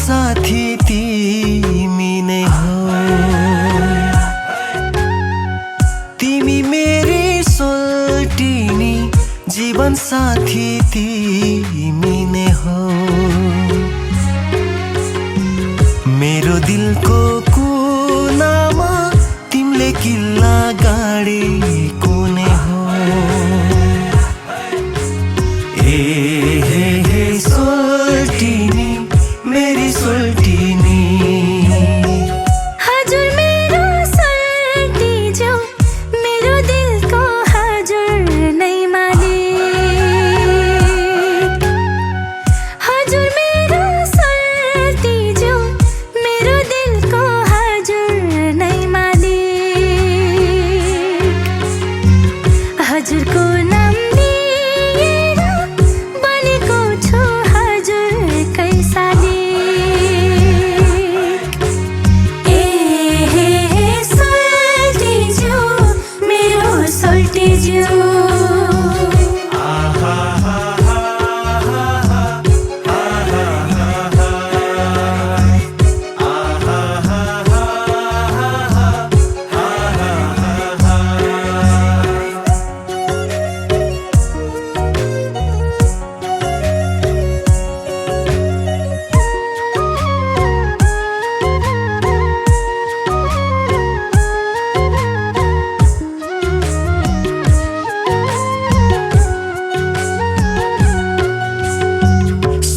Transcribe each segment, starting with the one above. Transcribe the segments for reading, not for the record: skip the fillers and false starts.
साथी तिमी नै हो। तिमी मेरी सोल्टिनी जीवन साथी तिमी नै हो। मेरो दिलको कुनामा तिमीले किल्ला गाडेको नै हो। हे सोल्टिनी मेरी सोल्टिनी। हजुर मेरो सोल्टी जो मेरो दिलको हजुर नै मालिक। हजुर मेरो सोल्टी जो मेरो दिलको हजुर नै मालिक। हजुरको नाम लिएर बनेको छु हजुरकै सालिक। हे सोल्टी जो मेरो सोल्टी जो।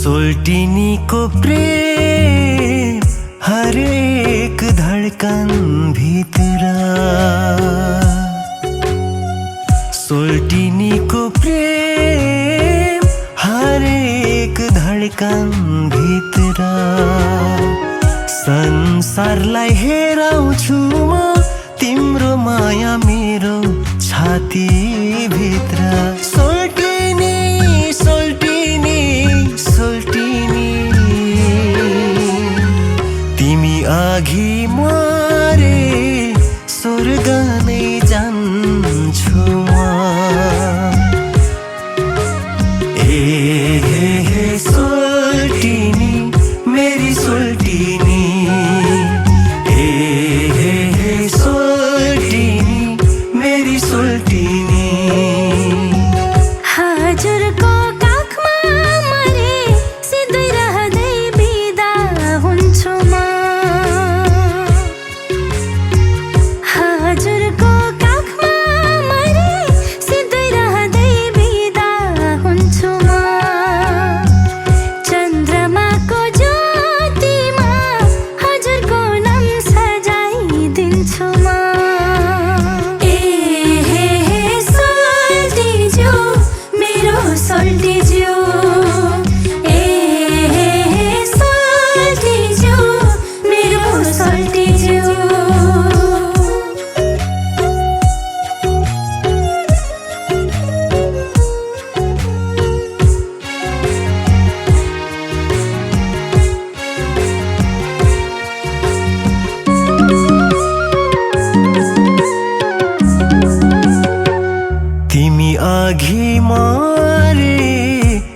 सोल्टिनीको प्रेम हरेक धडकन भित्र। सोल्टिनीको प्रेम हरेक धडकन भित्र। संसारलाई हेराउँछु म तिम्रो माया मेरो छाती भित्र। सोल्टिनी सोल्टिनी सोल्टिनी तिमी अघि मरे स्वर्ग नै जान्छु म। हे सोल्टिनी मेरी सोल्टिनी। हे सोल्टिनी मेरी सोल्टिनी। हजुरको काखमा मरे सिधै रहँदै बिदा हुन्छु म। हजुरको काखमा मरे सिधै रहँदै बिदा हुन्छु म। चन्द्रमाको ज्योतिमा हजुरको नाम सजाइदिन्छु म। सोल्टी जो मेरो सोल्टी जो। सोल्टी जो मेरो सोल्टी जो। तिमी अघि मरे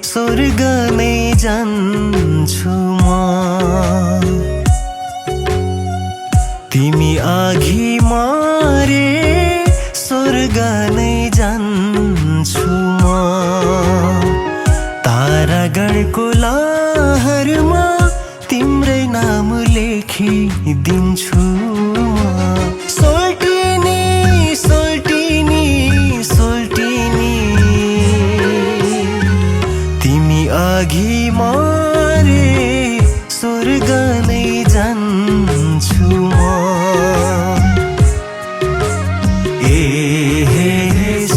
स्वर्ग नै जान्छु म। तिमी अघि मरे स्वर्ग नै जान्छु म। तारागढको लहरमा तिम्रै नाम लेखिदिन्छु म। सोल्टिनी सोल्टिनी सोल्टिनी तिमी अघि मरे स्वर्ग नै जान्छु म।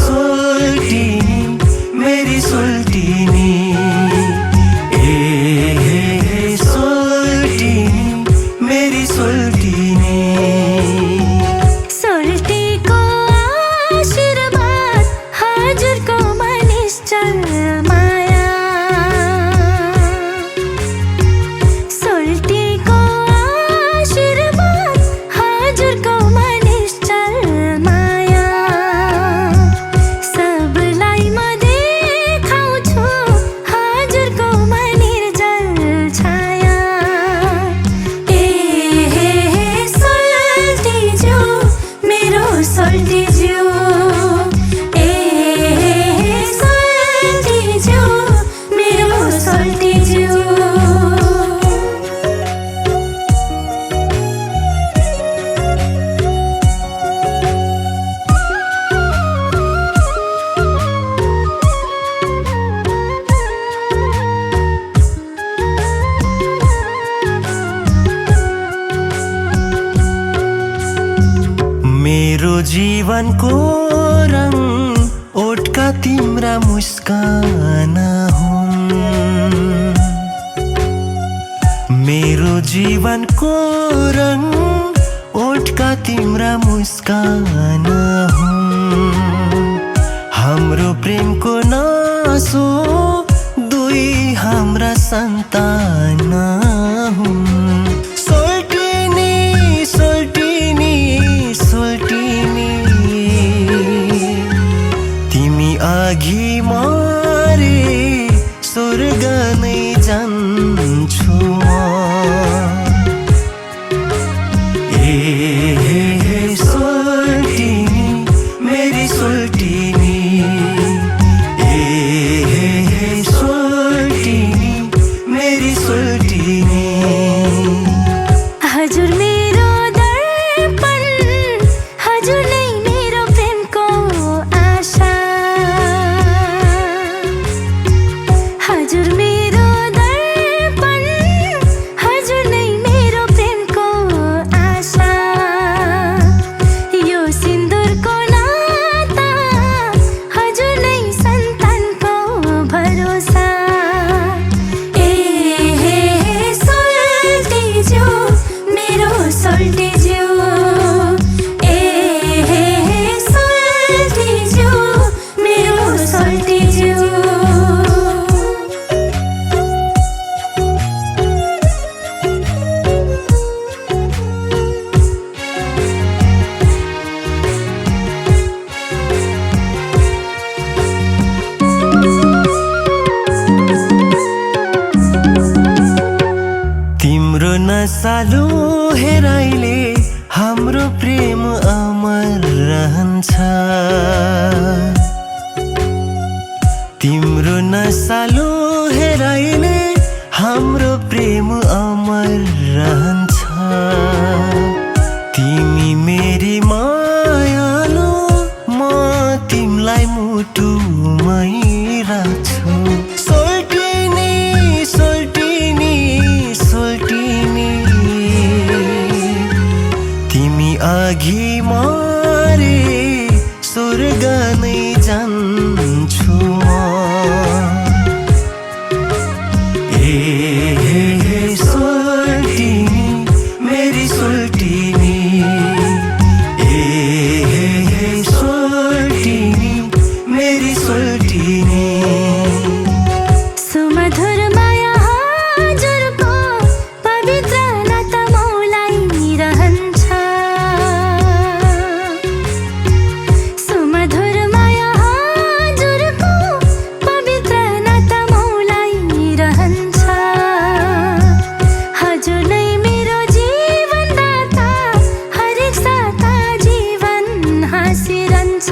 सोल्टिनी मेरी सोल्टिनी। सोल्टिनी मेरी सोल्टिनी। जीवनको रङ ओठका तिम्रा मुस्कान हुन् मेरो जीवनको रङ ओठका तिम्रा मुस्कान हुन् हाम्रो प्रेमको नासो दुई हाम्रा सन्तान हुन् सोल्टिनी सोल्टिनी सोल्टिनी तिमी अघि मारे स्वर्ग नै जान्छु म सोल्टिनी मेरी सोल्टिनी सोल्टिनी मेरी सोल्टिनी हजुर मेरो दर्पण हजुर नै मेरो प्रेमको आशा हजुर मेरो दर्पण हजुर नै मेरो प्रेमको आशा यो सिन्दुरको नाता हजुर नै सन्तानको भरोसा सोल्टिज्यू मेरो सोल्टिज्यू सोल्टिज्यू मेरो सोल्टिज्यू तिम्रो नसालु हेराइले हाम्रो प्रेम अमर रहन्छ तिम्रो नसालु हेराइले हाम्रो प्रेम अमर रहन्छ तिमी मेरी मायालु म तिमलाई मुटुमै राख्छु सोल्टिनी सोल्टिनी सोल्टिनी तिमी अघि मारे स्वर्ग नै जान्छु म सोल्टिनी मेरी सोल्टिनी सोल्टिनी मेरी सोल्टिनी सुमधुर माया हजुरको पवित्र नाता मौलाई रहन्छ सुमधुर माया हजुरको पवित्र नाता मौलाई रहन्छ हजुर नै मेरो जीवनदाता हरेक साता जीवन हाँसिरहन्छ